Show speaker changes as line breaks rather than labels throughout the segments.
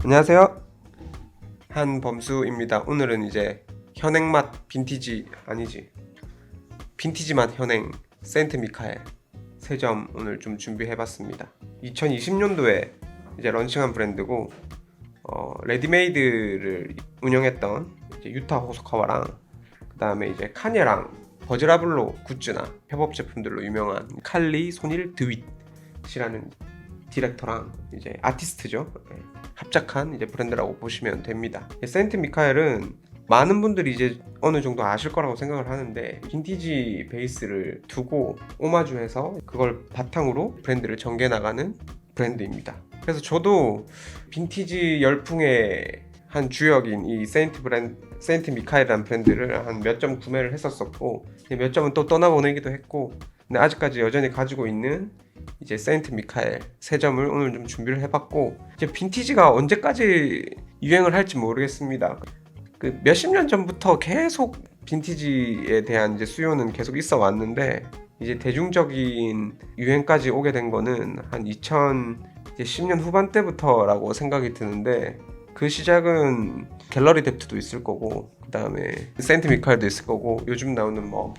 안녕하세요. 한범수입니다. 오늘은 이제 현행맛 빈티지 아니지 빈티지맛 현행 세인트 미카엘 3점 오늘 좀 준비해봤습니다. 2020년도에 이제 런칭한 브랜드고 레디메이드를 운영했던 이제 유타 호소카와랑 그 다음에 이제 카니에랑 버즈라블로 굿즈나 협업 제품들로 유명한 칼리 손일 드윗이라는 디렉터랑 이제 아티스트죠. 합작한 이제 브랜드라고 보시면 됩니다. 세인트 미카엘은 많은 분들이 이제 어느 정도 아실 거라고 생각을 하는데 빈티지 베이스를 두고 오마주해서 그걸 바탕으로 브랜드를 전개 나가는 브랜드입니다. 그래서 저도 빈티지 열풍의 한 주역인 이 세인트 미카엘이라는 브랜드를 한 몇 점 구매를 했었었고 몇 점은 또 떠나보내기도 했고 근데 아직까지 여전히 가지고 있는 이제 세인트 미카엘 3점을 오늘 좀 준비를 해봤고 이제 빈티지가 언제까지 유행을 할지 모르겠습니다. 그 몇십 년 전부터 계속 빈티지에 대한 이제 수요는 계속 있어 왔는데 이제 대중적인 유행까지 오게 된 거는 한 2010년 후반때부터라고 생각이 드는데 그 시작은 갤러리 뎁트도 있을 거고 그 다음에 세인트 미카엘도 있을 거고 요즘 나오는 뭐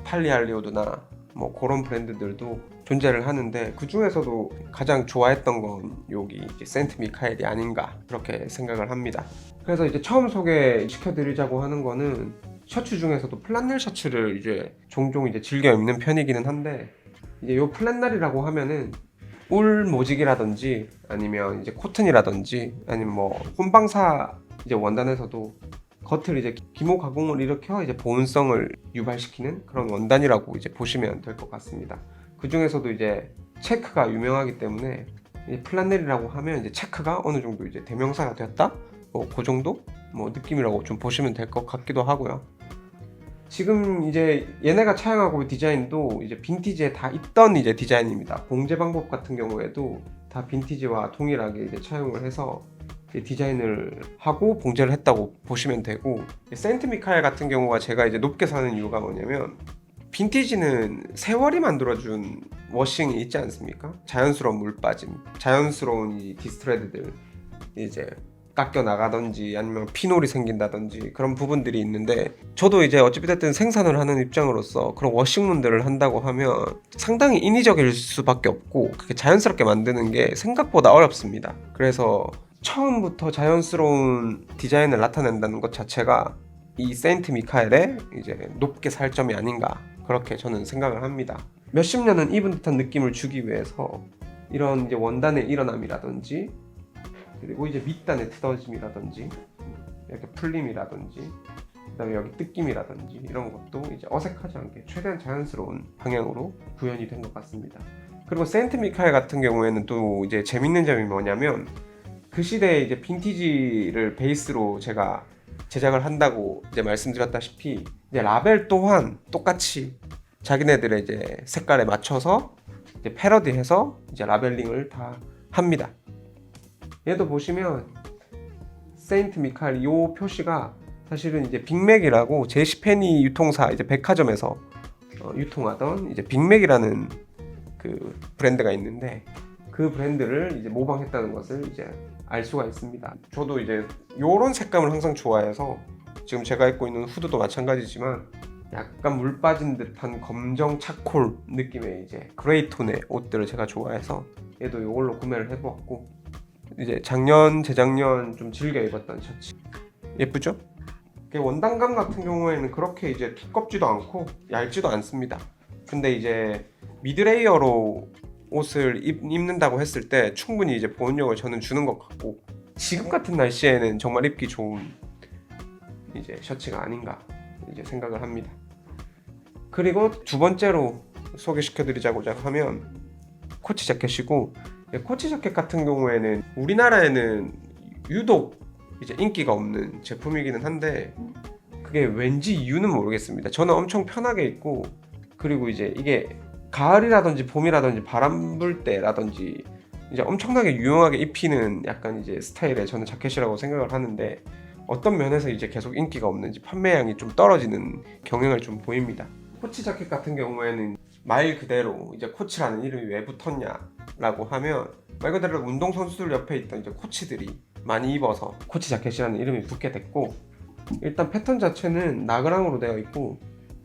팔리 할리우드나 뭐 그런 브랜드들도 존재를 하는데 그 중에서도 가장 좋아했던 건 여기 이제 세인트 미카엘이 아닌가 그렇게 생각을 합니다. 그래서 이제 처음 소개시켜 드리자고 하는 거는 셔츠 중에서도 플란넬 셔츠를 이제 종종 이제 즐겨 입는 편이기는 한데 이제 요 플란넬이라고 하면은 울 모직이라든지 아니면 이제 코튼이라든지 아니면 뭐 혼방사 이제 원단에서도 겉을 이제 기모 가공을 일으켜 이제 보온성을 유발시키는 그런 원단이라고 이제 보시면 될 것 같습니다. 그 중에서도 이제 체크가 유명하기 때문에 이제 플란넬이라고 하면 이제 체크가 어느 정도 이제 대명사가 되었다? 뭐 그 정도 뭐 느낌이라고 좀 보시면 될 것 같기도 하고요. 지금 이제 얘네가 차용하고 있는 디자인도 이제 빈티지에 다 있던 이제 디자인입니다. 봉제 방법 같은 경우에도 다 빈티지와 동일하게 이제 차용을 해서 디자인을 하고 봉제를 했다고 보시면 되고 세인트 미카엘 같은 경우가 제가 이제 높게 사는 이유가 뭐냐면 빈티지는 세월이 만들어준 워싱이 있지 않습니까? 자연스러운 물 빠짐, 자연스러운 이 디스트레드들 이제 깎여 나가든지 아니면 피놀이 생긴다든지 그런 부분들이 있는데 저도 이제 어찌됐든 생산을 하는 입장으로서 그런 워싱문들을 한다고 하면 상당히 인위적일 수밖에 없고 그게 자연스럽게 만드는 게 생각보다 어렵습니다. 그래서 처음부터 자연스러운 디자인을 나타낸다는 것 자체가 이 세인트 미카엘의 이제 높게 살 점이 아닌가 그렇게 저는 생각을 합니다. 몇십 년은 입은 듯한 느낌을 주기 위해서 이런 이제 원단의 일어남이라든지 그리고 이제 밑단의 트어짐이라든지 이렇게 풀림이라든지 그다음에 여기 뜯김이라든지 이런 것도 이제 어색하지 않게 최대한 자연스러운 방향으로 구현이 된 것 같습니다. 그리고 세인트 미카엘 같은 경우에는 또 이제 재밌는 점이 뭐냐면 그 시대에 이제 빈티지를 베이스로 제가 제작을 한다고 이제 말씀드렸다시피 이제 라벨 또한 똑같이 자기네들의 이제 색깔에 맞춰서 이제 패러디해서 이제 라벨링을 다 합니다. 얘도 보시면 세인트 미카엘 요 표시가 사실은 이제 빅맥이라고 제시페니 유통사 이제 백화점에서 유통하던 이제 빅맥이라는 그 브랜드가 있는데 그 브랜드를 이제 모방했다는 것을 이제 알 수가 있습니다. 저도 이제 요런 색감을 항상 좋아해서 지금 제가 입고 있는 후드도 마찬가지지만 약간 물 빠진 듯한 검정 차콜 느낌의 이제 그레이 톤의 옷들을 제가 좋아해서 얘도 이걸로 구매를 해보았고 이제 작년 재작년 좀 즐겨 입었던 셔츠 예쁘죠? 원단감 같은 경우에는 그렇게 이제 두껍지도 않고 얇지도 않습니다. 근데 이제 미드레이어로 옷을 입는다고 했을 때 충분히 이제 보온력을 저는 주는 것 같고 지금 같은 날씨에는 정말 입기 좋은 이제 셔츠가 아닌가 이제 생각을 합니다. 그리고 두 번째로 소개시켜드리자고자 하면 코치 자켓이고 코치 자켓 같은 경우에는 우리나라에는 유독 이제 인기가 없는 제품이기는 한데 그게 왠지 이유는 모르겠습니다. 저는 엄청 편하게 입고 그리고 이제 이게 가을이라든지 봄이라든지 바람 불 때라든지 이제 엄청나게 유용하게 입히는 약간 이제 스타일의 저는 자켓이라고 생각을 하는데 어떤 면에서 이제 계속 인기가 없는지 판매량이 좀 떨어지는 경향을 좀 보입니다. 코치 자켓 같은 경우에는 말 그대로 이제 코치라는 이름이 왜 붙었냐라고 하면 말 그대로 운동선수들 옆에 있던 이제 코치들이 많이 입어서 코치 자켓이라는 이름이 붙게 됐고, 일단 패턴 자체는 나그랑으로 되어 있고,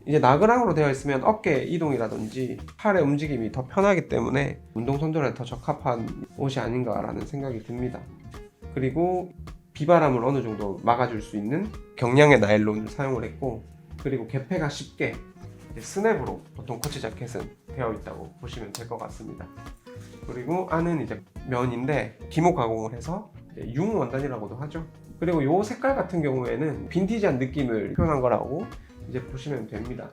이제 나그랑으로 되어 있으면 어깨 이동이라든지 팔의 움직임이 더 편하기 때문에 운동선들에 더 적합한 옷이 아닌가라는 생각이 듭니다. 그리고 비바람을 어느 정도 막아줄 수 있는 경량의 나일론을 사용을 했고, 그리고 개폐가 쉽게 스냅으로 보통 코치 자켓은 되어 있다고 보시면 될 것 같습니다. 그리고 안은 이제 면인데 기모 가공을 해서 융 원단이라고도 하죠. 그리고 이 색깔 같은 경우에는 빈티지한 느낌을 표현한 거라고 이제 보시면 됩니다.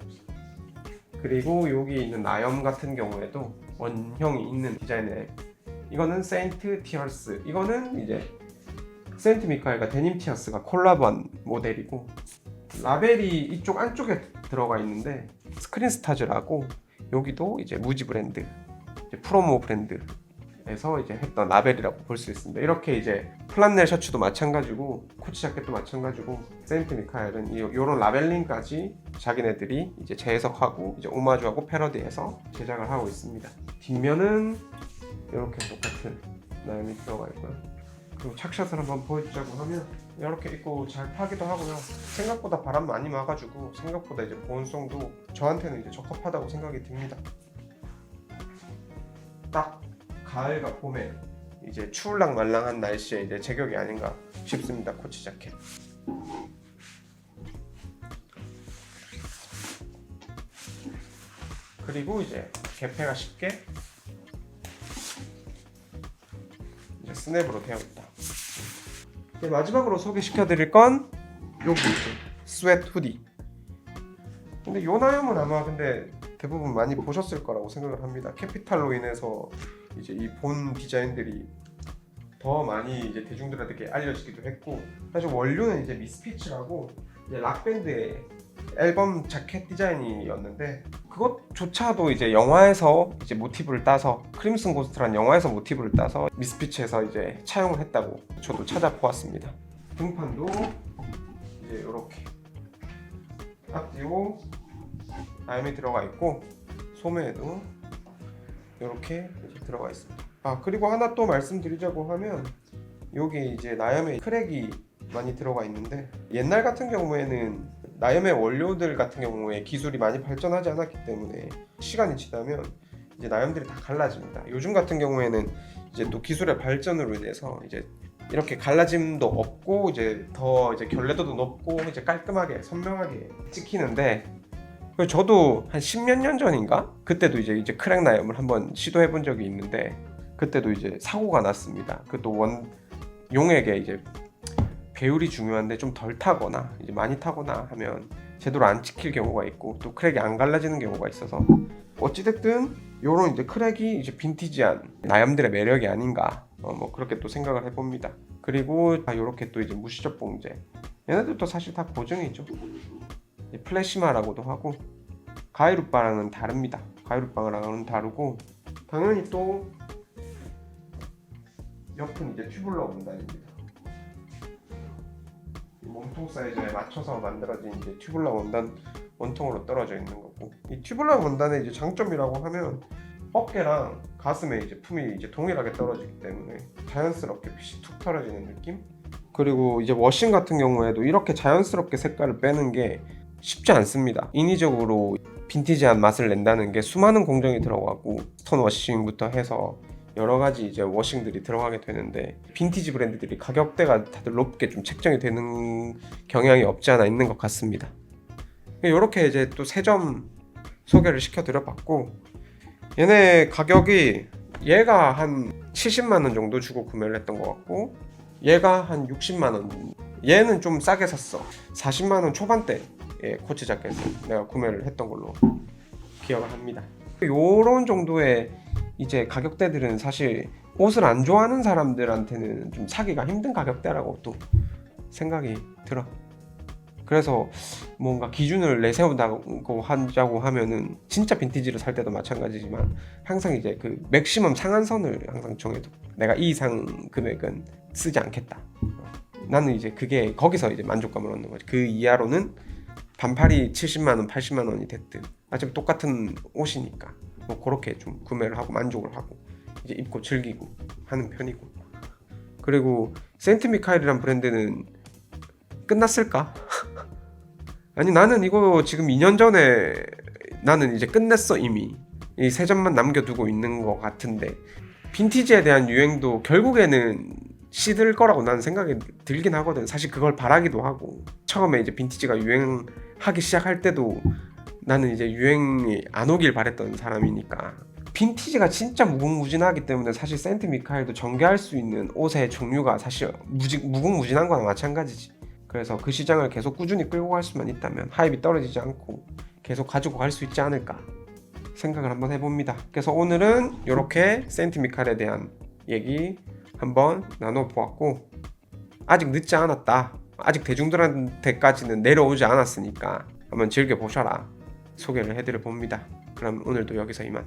그리고 여기 있는 나염 같은 경우에도 원형이 있는 디자인에, 이거는 세인트 티어스, 이거는 이제 세인트 미카엘과 데님 티어스가 콜라보한 모델이고, 라벨이 이쪽 안쪽에 들어가 있는데 스크린스타즈라고, 여기도 이제 무지 브랜드, 이제 프로모 브랜드에서 이제 했던 라벨이라고 볼 수 있습니다. 이렇게 이제 플란넬 셔츠도 마찬가지고 코치 자켓도 마찬가지고, 세인트 미카엘은 이런 라벨링까지 자기네들이 이제 재해석하고 이제 오마주하고 패러디해서 제작을 하고 있습니다. 뒷면은 이렇게 똑같은 나염이 들어가 있고요. 그리고 착샷을 한번 보여주자고 하면 이렇게 입고 잘 타기도 하고요. 생각보다 바람 많이 와가지고 생각보다 이제 보온성도 저한테는 이제 적합하다고 생각이 듭니다. 딱 가을과 봄에 이제 추울랑 말랑한 날씨에 이제 제격이 아닌가 싶습니다. 코치 자켓. 그리고 이제 개폐가 쉽게 이제 스냅으로 되어 있다. 이제 마지막으로 소개시켜드릴 건 여기 스웨트 후디. 근데 요 나염은 아마 근데 대부분 많이 보셨을 거라고 생각을 합니다. 캐피탈로 인해서 이제 이 본 디자인들이 더 많이 이제 대중들에게 알려지기도 했고, 사실 원료는 이제 미스피츠라고 이제 락밴드의 앨범 자켓 디자인이었는데, 그것조차도 이제 영화에서 이제 모티브를 따서, 크림슨 고스트라는 영화에서 모티브를 따서 미스피츠에서 이제 차용을 했다고 저도 찾아보았습니다. 등판도 이제 이렇게 앞뒤로 나염이 들어가 있고, 소매에도 이렇게 들어가 있습니다. 그리고 하나 또 말씀드리자고 하면, 여기 이제 나염에 크랙이 많이 들어가 있는데, 옛날 같은 경우에는 나염의 원료들 같은 경우에 기술이 많이 발전하지 않았기 때문에 시간이 지나면 이제 나염들이 다 갈라집니다. 요즘 같은 경우에는 이제 또 기술의 발전으로 인해서 이제 이렇게 갈라짐도 없고 이제 더 이제 결례도도 높고 이제 깔끔하게 선명하게 찍히는데, 저도 한 10몇 년 전인가 그때도 이제 크랙 나염을 한번 시도해 본 적이 있는데, 그때도 이제 사고가 났습니다. 그것도 용액에 이제 배율이 중요한데 좀 덜 타거나 이제 많이 타거나 하면 제대로 안 찍힐 경우가 있고, 또 크랙이 안 갈라지는 경우가 있어서, 어찌됐든 요런 이제 크랙이 이제 빈티지한 나염들의 매력이 아닌가 뭐 그렇게 또 생각을 해봅니다. 그리고 요렇게 또 이제 무시적 봉제, 얘네들도 사실 다 고정이죠. 플래시마라고도 하고, 가이룻바랑은 다릅니다. 가이룻바랑은 다르고, 당연히 또 옆은 이제 튜블러 원단입니다. 몸통 사이즈에 맞춰서 만들어진 이제 튜블러 원단 원통으로 떨어져 있는 거고, 이 튜블러 원단의 이제 장점이라고 하면 어깨랑 가슴에 이제 품이 이제 동일하게 떨어지기 때문에 자연스럽게 핏이 툭 떨어지는 느낌? 그리고 이제 워싱 같은 경우에도 이렇게 자연스럽게 색깔을 빼는 게 쉽지 않습니다. 인위적으로 빈티지한 맛을 낸다는 게 수많은 공정이 들어가고, 스톤 워싱부터 해서 여러 가지 이제 워싱들이 들어가게 되는데, 빈티지 브랜드들이 가격대가 다들 높게 좀 책정이 되는 경향이 없지 않아 있는 것 같습니다. 이렇게 이제 또 3점 소개를 시켜드려봤고, 얘네 가격이 얘가 한 70만 원 정도 주고 구매를 했던 것 같고, 얘가 한 60만 원, 얘는 좀 싸게 샀어. 40만 원 초반대의 코치 자켓을 내가 구매를 했던 걸로 기억을 합니다. 요런 정도의 이제 가격대들은 사실 옷을 안 좋아하는 사람들한테는 좀 사기가 힘든 가격대라고 또 생각이 들어. 그래서 뭔가 기준을 내세운다고 하자고 하면은, 진짜 빈티지를 살 때도 마찬가지지만 항상 이제 그 맥시멈 상한선을 항상 정해도, 내가 이 이상 금액은 쓰지 않겠다. 나는 이제 그게 거기서 이제 만족감을 얻는 거지. 그 이하로는 반팔이 70만 원, 80만 원이 됐든 어차피 똑같은 옷이니까 뭐 그렇게 좀 구매를 하고 만족을 하고 이제 입고 즐기고 하는 편이고, 그리고 세인트 미카엘이란 브랜드는 끝났을까? 아니 나는 이거 지금 2년 전에 나는 이제 끝냈어 이미. 이 세 점만 남겨두고 있는 것 같은데 빈티지에 대한 유행도 결국에는 시들 거라고 나는 생각이 들긴 하거든. 사실 그걸 바라기도 하고 처음에 이제 빈티지가 유행하기 시작할 때도 나는 이제 유행이 안 오길 바랬던 사람이니까. 빈티지가 진짜 무궁무진하기 때문에 사실 세인트 미카엘도 전개할 수 있는 옷의 종류가 사실 무궁무진한 거나 마찬가지지. 그래서 그 시장을 계속 꾸준히 끌고 갈 수만 있다면 하입이 떨어지지 않고 계속 가지고 갈 수 있지 않을까 생각을 한번 해봅니다. 그래서 오늘은 이렇게 세인트 미카엘에 대한 얘기 한번 나눠보았고, 아직 늦지 않았다, 아직 대중들한테까지는 내려오지 않았으니까 한번 즐겨보셔라 소개를 해드려 봅니다. 그럼 오늘도 여기서 이만.